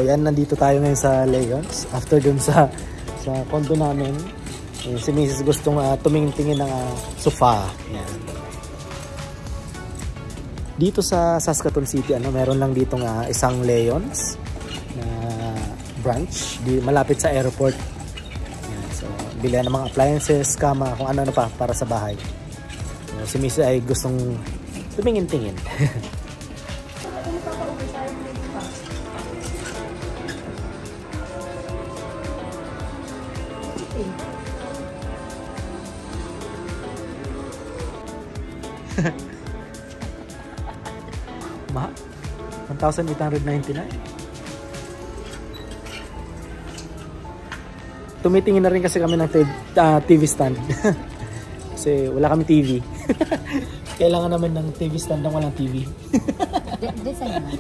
ayan, nandito tayo ngayon sa Leons. After dun sa condo namin, si Mrs. gustong tumingin-tingin ng sofa. Ayan. Dito sa Saskatoon City, meron lang dito isang Leons na branch, malapit sa airport. Ayan, so, bilihan ng mga appliances, kama, kung ano pa para sa bahay. So, si Mrs. ay gustong tumingin-tingin. Ma, 1,899. Tumitingin na rin kasi kami ng TV stand. Kasi wala kami TV. Kailangan naman ng TV stand nang walang TV. Design na.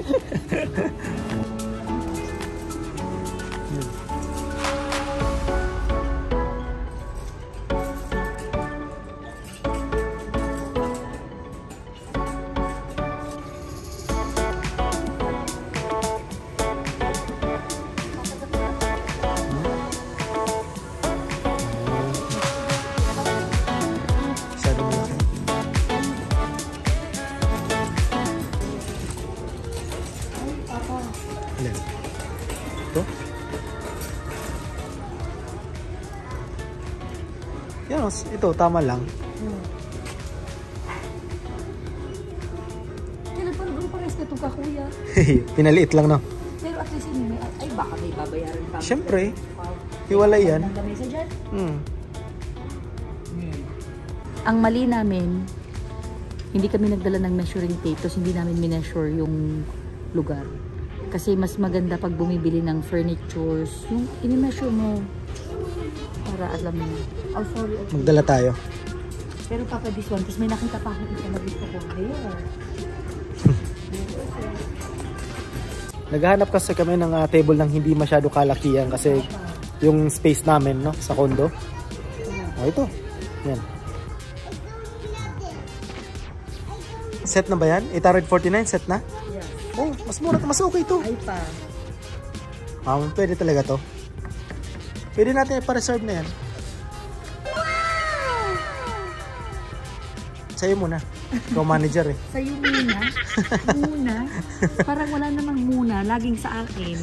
Yan, ito tama lang. Kailan pa naman pares ka itong kakuya? Pinaliit lang, no? Pero at least may, ay baka may babayaran pa. Siyempre. Hiwalay yan. Ang lamesa dyan? Ang mali namin, hindi kami nagdala ng measuring tape, tapos hindi namin mineasure yung lugar. Kasi mas maganda pag bumibili ng furnitures, yung inimeasure mo para alam mo. Oh, sorry. Okay. Magdala tayo. Pero papa, this one, tapos may nakita pa akong isa na gusto ko. Naghahanap kasi kami ng table ng hindi masyado kalakihan kasi yung space namin, no, sa condo. Oh, ito. Yan. Set na ba yan? 849 set na? Yes. Oh, mas mura, mas okay ito. Ay pa. Pwede talaga to. Pwede natin ipa-reserve na yan. Sa'yo muna. Ikaw manager eh. Sa'yo muna? Muna? Parang wala namang muna. Laging sa akin.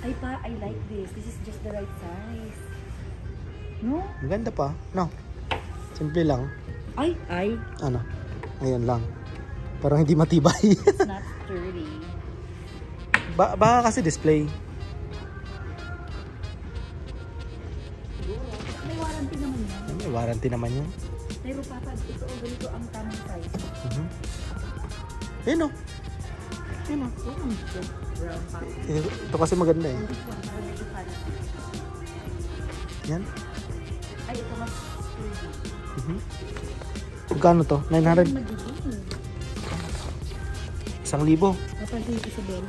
Ay pa, I like this. This is just the right size. No? Maganda pa. No. Simple lang. Ay. Ano? Ayan lang. Parang hindi matibay. It's not sturdy. Baka kasi display. May warranty naman yan. May warranty naman yun. Pero papa, ito ganito ang tamang size. Ayun o. Ayun o. Ito kasi maganda eh. Yan. Ay, ito mas sturdy. Magkano to? 900? 1,000? Napansin ko sa Bell.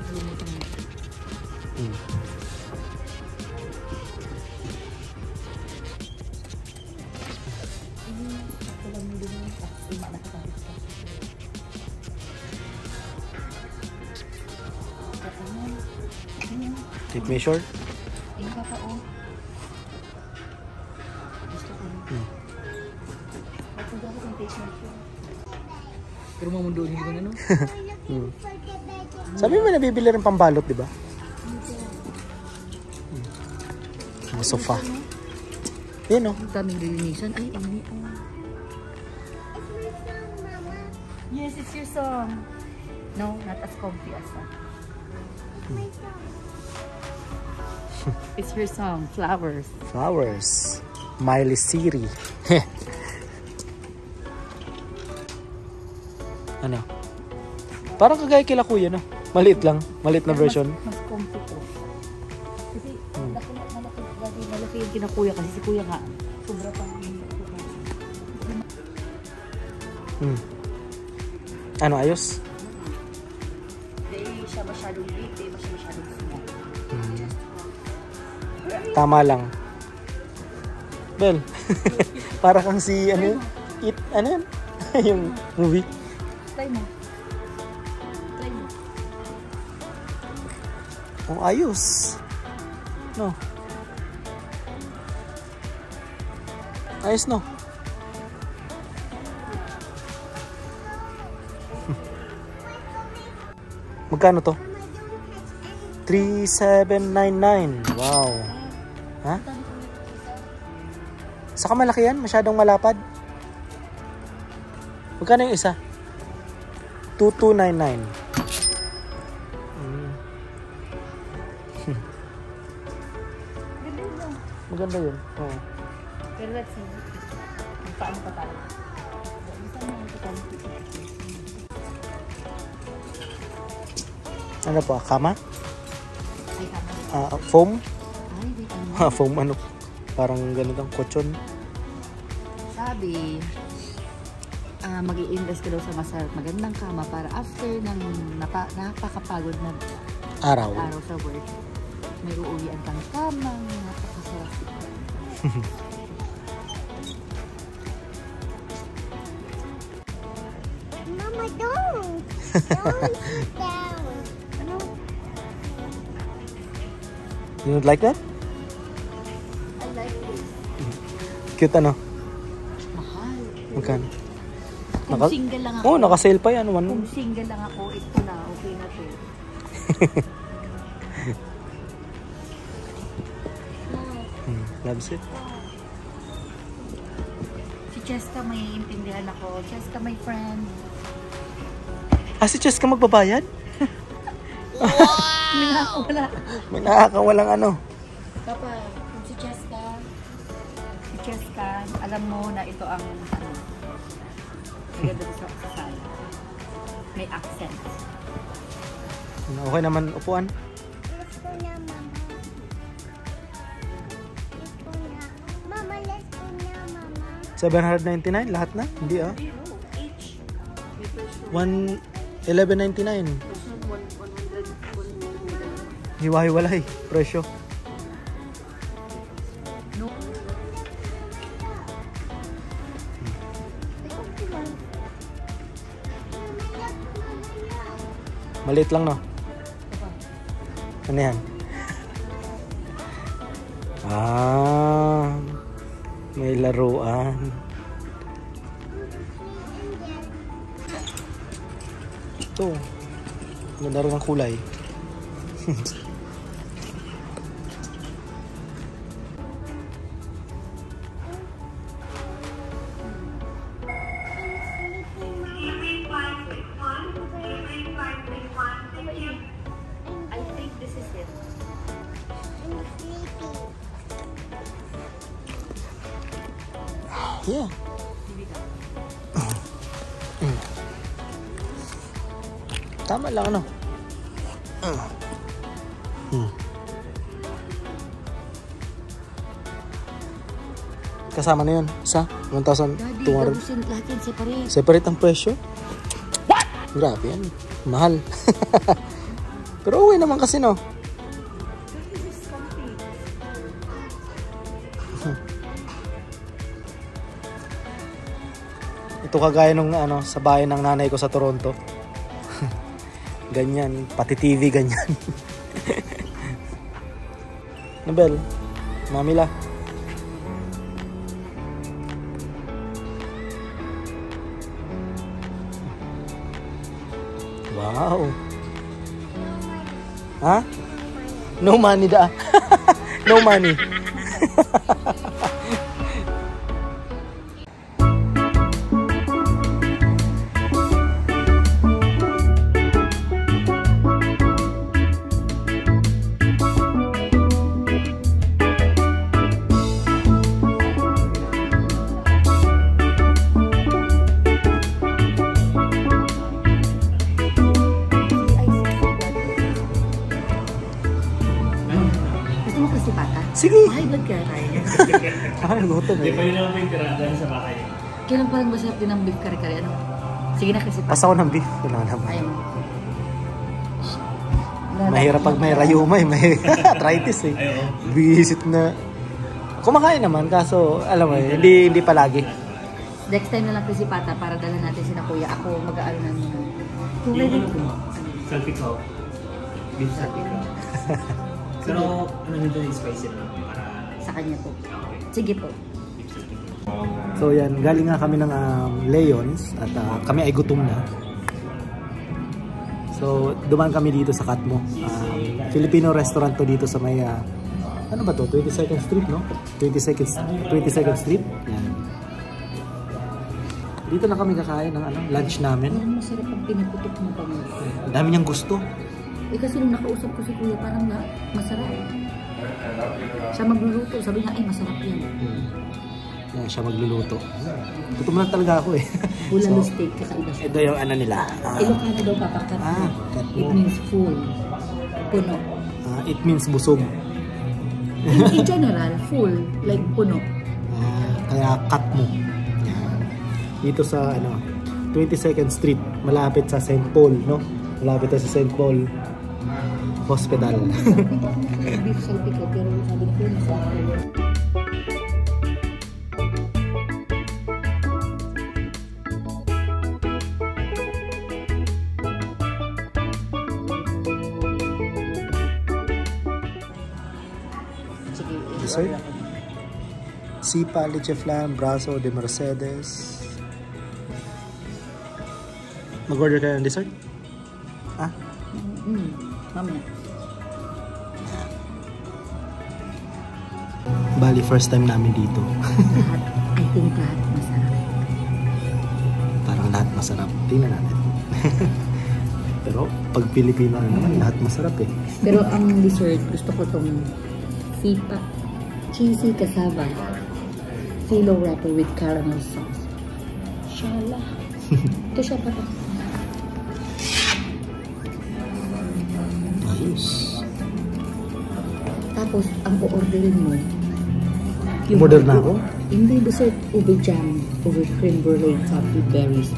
Tape measure? Ayun pa o. Gusto ko. Magpunta ko ng tape measure. Pero mamundoon hindi ko na no? Sabi mo nabibili rin pambalot, di ba? Mga sofa. Yan o. Ang daming lilinisan. Ay, ini o. Yes, it's your song. No, not as comfy as that. It's your song, Flowers. Flowers. Miley City. Ano? Parang kagaya kila kuya, no? Maliit lang. Maliit na version. Mas comfy ko. Kasi malaki yung kinakuya kasi si kuya nga. Sobra pang Ano, ayos? Hindi siya masyadong big, hindi siya masyadong small. Tama lang. Bel, para kang si, ano yan? Yung movie. Try mo. Try mo. Oh, ayos. No. Ayos, no? Magkano to? 3,799. Wow. Ha? Saka malaki yan? Masyadong malapad? Magkano yung isa? 2,299. Maganda yun. Oo. Pero let's see. Paano pa tayo? Ano po? Kama? Ay, tama. Foam? Ay, wait, ano? Foam ano? Parang ganitong kutsyon. Sabi, mag-i-invest ka daw sa magandang kama para after ng napakapagod na Araw. sa work, may uuwian kang kama, napakasarap. Mama, don't! Don't sit down. Ano? You don't like that? I like this. Cute ano? Mahal. Magkano? Kung single lang ako. Oh, naka-sale pa yan. Kung single lang ako, ito na, okay na to. Loves it. Si Cheska may intindihan ako. Cheska my friend. Si Cheska magbabayad? Wow! May nakakawalang ano. Kapag kung si Cheska, alam mo na ito ang maganda sa sala. May accent. Okay naman upuan. Let's go na, Mama. Let's go na. Mama, let's go na, Mama. 799 lahat na? Hindi ah. Each. 1199. Hiwa-hiwalay. Presyo. No. Maliit lang no? Ano yan? May laruan. Ito. Ganda rin ang kulay. I think this is it. I'm sleeping. Yeah. Tama lang ano. Kasama na yun. Isa? 1,200. Daddy, lahat yan separate. Separate ang presyo? What? Grabe yan. Mahal. Pero okay naman kasi no. This is something. Ito kagaya nung ano, sa bahay ng nanay ko sa Toronto. Ganyan. Pati TV ganyan. Nabel. Mamila. Wow. Ha? No money da. No money. Gusto mo kasi bata? Sige. High blood ka tayo. Gutom Hindi pa eh. yun naman yung tirada sa bahay. Kailan parang masarap din ang beef kare-kare? Ano? Sige na kasi Pas ako ng beef. Wala naman. Ayaw mo. Mahirap pag may rayuma eh. May arthritis eh. Ayaw. Visit na. Kumakain naman kaso alam mo eh, hindi palagi. Next time na lang kasi pata para dala natin si na kuya. Ako mag-aalo na muna. Kung Yung ready ano ko, selfie ko. beef salpicón. Pero ano nito yung spicy na para Sa kanya po. Sige po. beef salpicón. So yan, galing nga kami ng Leons at kami ay gutom na. So dumaan kami dito sa Katmo. Filipino restaurant to dito sa may ano ba to? 22nd Street, no? 22nd Street. Yan. Dito na kami kakain ng lunch namin. Parang masarap ang pinaputok mo pa mo. Ang dami niyang gusto. Kasi nung nakausap ko si Kuya, parang masarap. Siya magluluto. Sabi niya, ay masarap yan. Yan, siya magluluto. Gutom na talaga ako eh. Bulalo steak, kakaiba siya. Ito yung ano nila. Ilocano daw papakat. Katmo. It means full. Puno. It means busog. In general, full. Like puno. Kaya Katmo. Dito sa 22nd Street, malapit sa St. Paul, no? Malapit sa St. Paul Hospital. Beef salpicón, pero sabi ko masarap. Dessert? Sipa, leche flan, brazo de Mercedes. Mag-order ka ng dessert? Mamaya. Bali, first time namin dito. Lahat, I think lahat masarap. Parang lahat masarap. Tingnan natin. Pero pag Pilipino naman, lahat masarap eh. Pero ang dessert, gusto ko tong sipa, cheesy cassava, phyllo wrapper with caramel sauce. Shala. Ito siya pa. Ayos. Tapos, ang o-orderin mo, Order na ako? Hindi, dessert, ube jam, over cream brulee, topped with berries.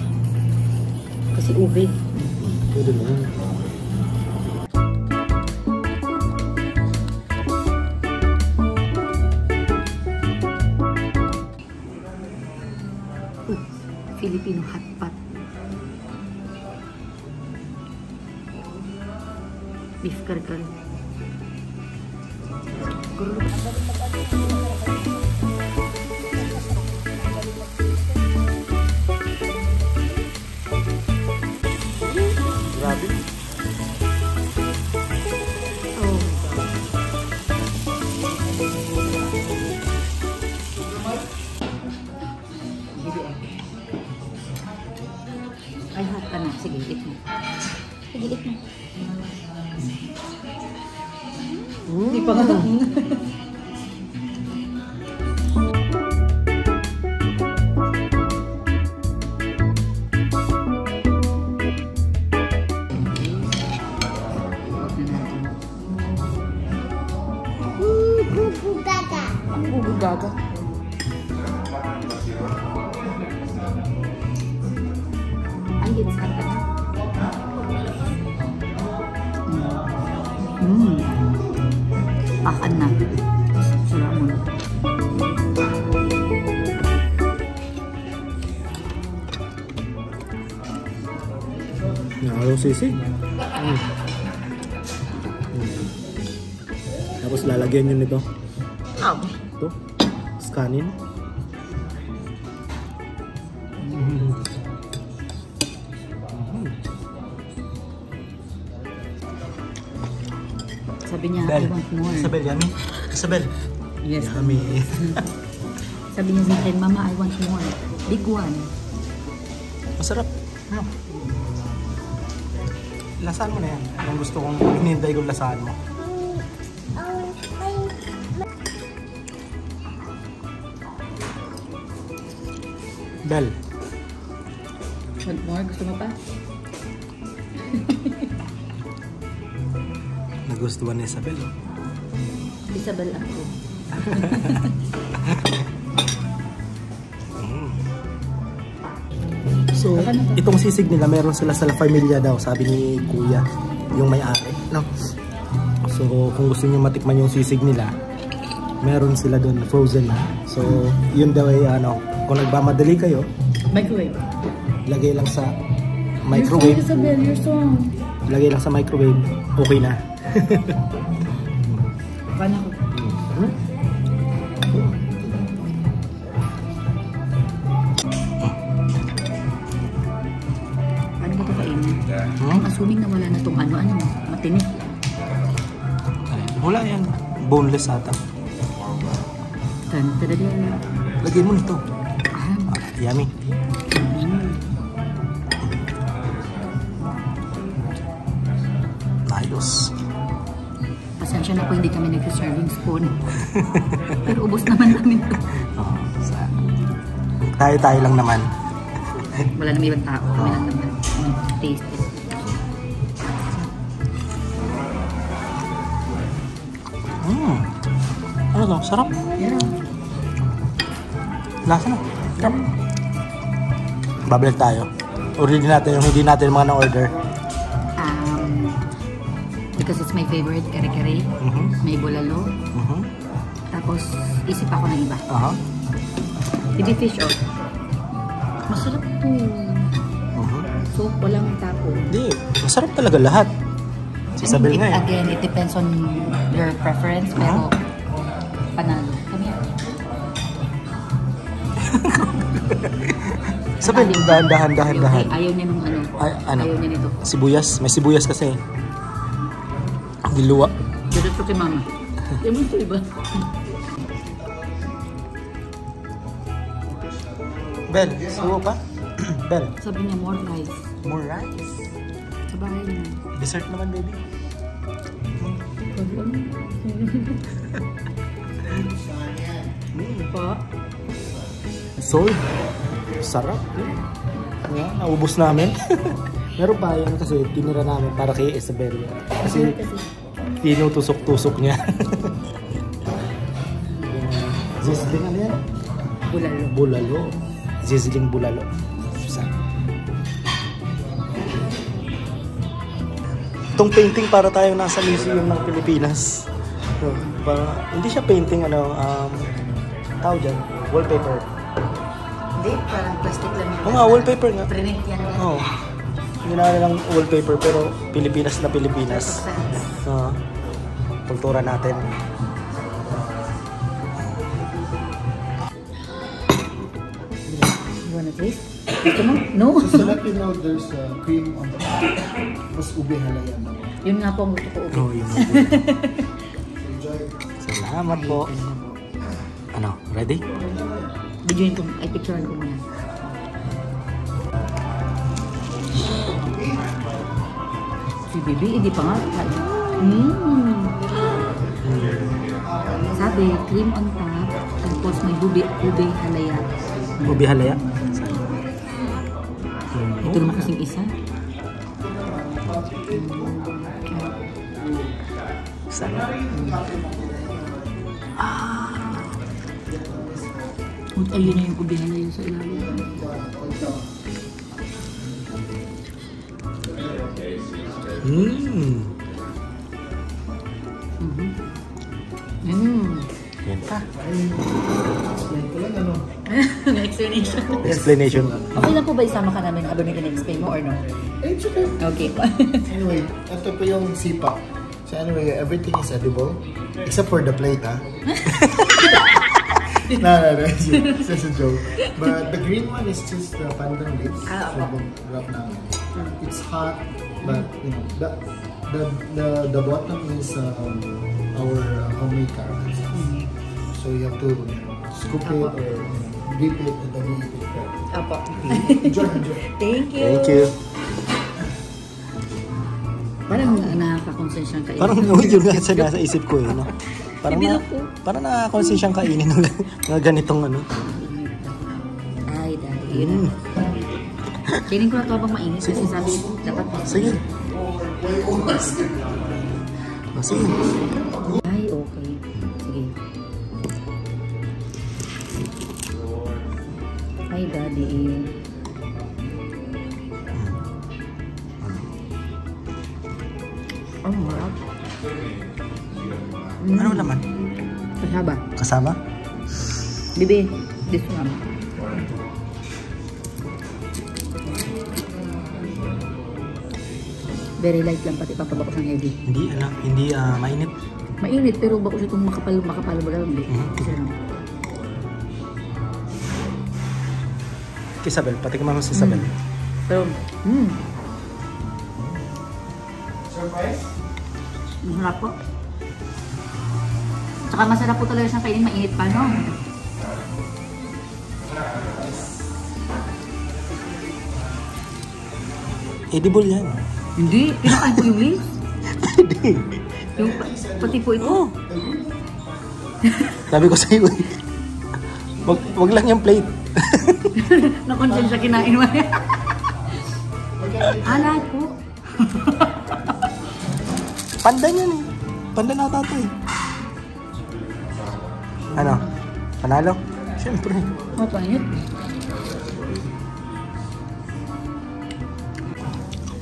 Kasi ube. Pwede na yan. Filipino hot pot. Beef kare-kare. Grabe. Oh. Ay, hot pa na. Sige, eat mo. Sige, eat mo. Hindi pa nga. Gaga. Gaga. Ay, it's hot pa na. Pakan na. Sarap mo na. Nakalaw sisig. Tapos lalagyan nyo nito. Ito. Kanin. Sabi niya, I want more. Isabel, yummy. Isabel. Yes. Yummy. Sabi niya sa akin, Mama, I want more. Big one. Masarap. Ano? Lasaan mo na yan. Kung gusto kong hinihintay kong lasaan mo. Bel. Want more? Gusto mo pa? Nagustuhan ni Isabel. Isabel ako. So, itong sisig nila, meron sila sa La Familia daw, sabi ni Kuya, yung may-ari, no? So, kung gusto niyo matikman yung sisig nila, meron sila doon frozen na. So, yun daw ay kung nagmamadali kayo, Microwave. lagay lang sa microwave. Isabel, your song. Lagay lang sa microwave, okay na. Paano ko? Paano ba ito kainin? I'm assuming na wala na itong ano, matinik. Wala yan. Boneless ata. Tan-tadadada. Lagyan mo nito. Ah. Yummy. Ayos. Pasensya na po, hindi kami nag-serving spoon. Pero ubos naman namin ito. Oh, tayo lang naman. Wala naman ibang tao. Kami lang naman. Taste it. Ano to? Sarap. Yeah. Lasa na. Sarap. Babalik tayo. Order natin yung hindi natin mga na-order. Because it's my favorite, kare-kare. May bulalo. Tapos, isip ako ng iba. Hindi fish oil. Masarap po. So, walang tapo. Hindi. Masarap talaga lahat. Si Isabel nga eh. Again, it depends on your preference. Pero, panalo. Kami yan. Isabel, dahan. Ayaw niya nung ano. Ano? Ayaw niya nito. Sibuyas. May sibuyas kasi. Diluwa. Diretso kay mama. Ewan ko iba. Bel, suwo pa? Bel. Sabi niya, more rice. More rice? Sa bahay niya. Dessert naman, baby. Pa? Sold. Sarap. Yeah, naubos namin. Meron pa yan kasi tinira namin para kay Isabel. Kasi tinutusok-tusok niya. Sizzling ano yan? Bulalo. Bulalo. Sizzling bulalo. Itong painting para tayong nasa museum ng Pilipinas. So, hindi siya painting, tawag dyan, wallpaper. Hindi, parang plastic lang. Oo nga, wallpaper nga. Print yan. Oo. Ginagawa lang wallpaper pero Pilipinas na Pilipinas. Kultura natin. You wanna taste? Ito mo? No? So let you know there's cream on top. Mas ube halayan. Yun nga po ang gusto ko. Oo, yun. Salamat po. Ano, ready? Videoin ko, ay picturean ko muna. Si Bibi, hindi pa nga. Sabi, cream on top, tapos may ube halaya. Ube halaya? Ito naman kasing isa. Sana. Ayun na yung ube halaya sa ilalim. Yan pa. Explanation. Explanation. Okay lang po ba isama ka namin habang nag-explain mo or no? It's okay. Okay. Anyway, ito po yung sipa. So anyway, everything is edible. Except for the plate, ha? No, it's just a joke. But the green one is just the pandan leaves. So, wrap namin. It's hot, but you know, the bottom is our homemade carrots. So you have to scoop it or dip it and then eat it. Apo. Enjoy. Thank you. Thank you. Parang nakaka-concern kainin. Parang yun nga sa nasa isip ko eh. No? Parang nakaka-concern siyang kainin ng ganitong ano. Ay, dahil yun. Kainin ko na ito habang mainit kasi sabi dapat Sige. Sige. Ay, okay. Sige. Ay, daddy. Oh, marap. Ano naman? Kasaba. Kasama? Bibi, this one. Very light lang, pati papabako siyang heavy. Hindi mainit. Mainit, pero bako siya itong makapal baga. Hindi. Isa lang. Isabel, patikiman mo si Isabel. Pero, surprise? Masarap po. Tsaka masarap po talaga siyang kainin, mainit pa, no? Edible yan. Hindi, pinakain po yung leaf. Pwede. Yung pati po ito. Sabi ko sa'yo eh. Wag lang yung plate. Nakonsensya kinain mo. Lahat po. Pandan yan eh. Pandan na tatay. Ano? Panalo? Siyempre. Mapangit.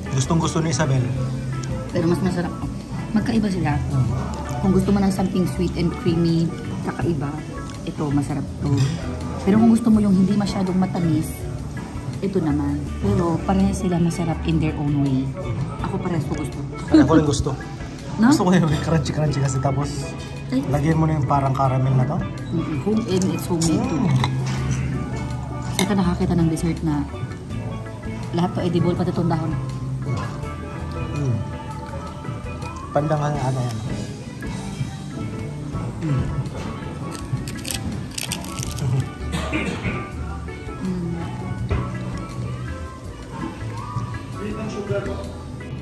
Gustong gusto ni Isabel. Pero mas masarap po. Magkaiba sila. Kung gusto mo ng something sweet and creamy, kakaiba, ito masarap to. Pero kung gusto mo yung hindi masyadong matamis, ito naman. Pero parehas sila masarap in their own way. Ako parehas ko gusto. Ako rin gusto. No? Gusto ko yung crunchy kasi tapos lagyan mo na yung parang caramel na to. Home and it's homemade too. Saka nakakita ng dessert na lahat to edible, pati itong dahon. Pandang ano yan.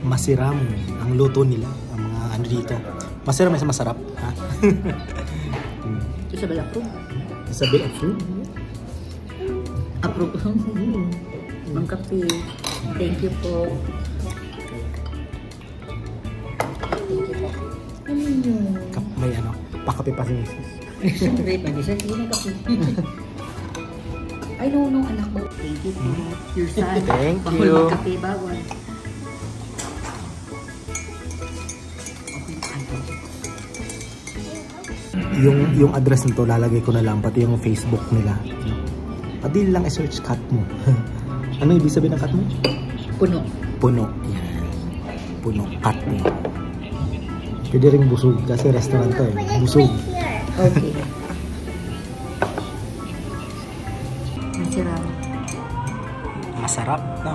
Masiram ang luto nila, ang mga ano dito. Masiram ay masarap, ha? Isabel approve. Isabel approve? Approve. Mang kape. Thank you po. May ano, pakape pa si Mrs. Siyempre, pwede siya. Sige na kape. Ay, no, anak ko. Thank you po. Your son. Thank Bawal you. magkape, bawal. Yung address nito lalagay ko na lang, pati yung Facebook nila. Pati lang i-search cut mo. Ano ibig sabihin ng cut mo? Puno. Puno. Yan. Puno. Cut mo. Pwede rin busog kasi restaurant to eh. Busog. Okay. Masarap. Masarap, no?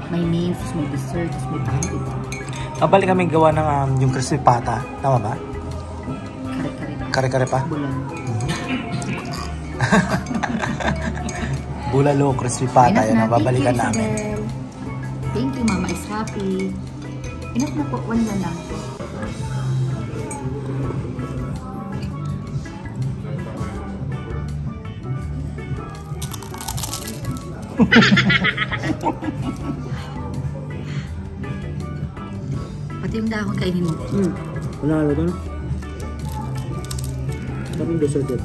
May mains, may dessert, may pancake. Kabalik kami gawa ng yung crispy pata. Tama ba? Kare-kare. Kare-kare pa? Bulan. Bulalo, crispy pata. Yan, babalikan namin. Thank you, Mama is happy. Enough na po, one lang. Pati yung dahon kainin mo. Wala na ito na. Kaming dessert ito.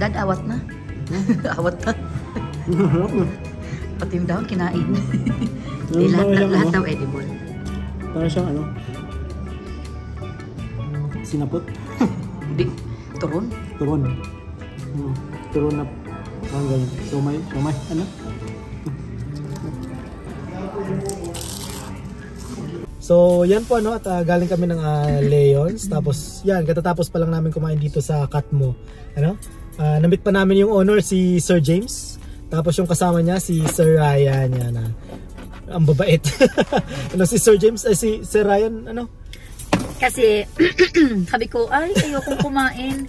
Dad, awat na. Awat na. Pati yung dahon kinain. Lahat daw edible. Para siyang ano? Sinapot? Hindi. Turon. Turon. Turon na parang ganyan. Somay. Ano? So, yan po ano, at galing kami ng Leon's. Tapos, yan, katatapos pa lang namin kumain dito sa Katmo. Ano? Na-meet pa namin yung owner, si Sir James. Tapos yung kasama niya, si Sir Ryan. Yan, ang babait. Ano, si Sir James, si Sir Ryan, ano? Kasi, sabi ko, ay, ayokong kumain.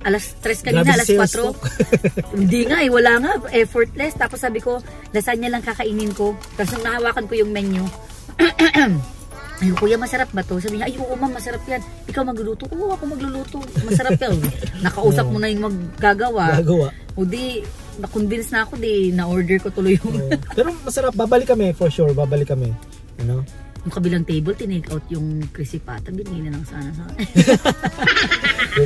Alas 3 kanina, Grabe alas 4. Hindi nga, wala nga, effortless. Tapos sabi ko, lasagna lang kakainin ko. Tapos nung nahawakan ko yung menu, ay, kuya, masarap ba to? Sabi niya, ay, oo, ma'am, masarap yan. Ikaw magluluto? Oo, ako magluluto. Masarap yan. Nakausap mo na yung maggagawa. O di, na-convince na ako, di, na-order ko tuloy yung... Pero masarap, babalik kami, for sure, babalik kami. Ano? Yung kabilang table, tinake out yung crispy pata. Binili na lang sana sa akin.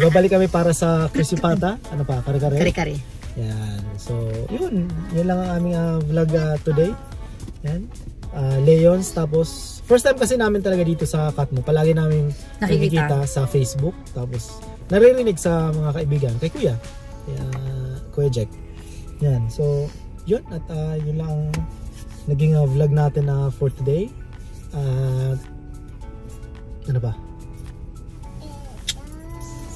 Babalik kami para sa crispy pata. Ano pa? Kare-kare? Kare-kare. Yan. So, yun. Yun lang ang aming vlog today. Yan. Leons. Tapos first time kasi namin talaga dito sa Katmo. Palagi namin nakikita sa Facebook. Tapos naririnig sa mga kaibigan kay Kuya. Kuya Jack. Yan. So yun, at yun lang naging vlog natin for today. Ano ba?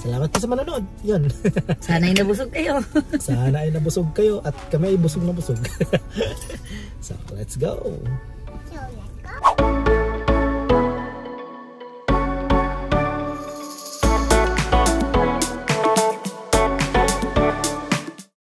Salamat po sa manonood. Yun. Sana ay nabusog kayo. Sana ay nabusog kayo at kami ay busog na busog. So, let's go. So, let's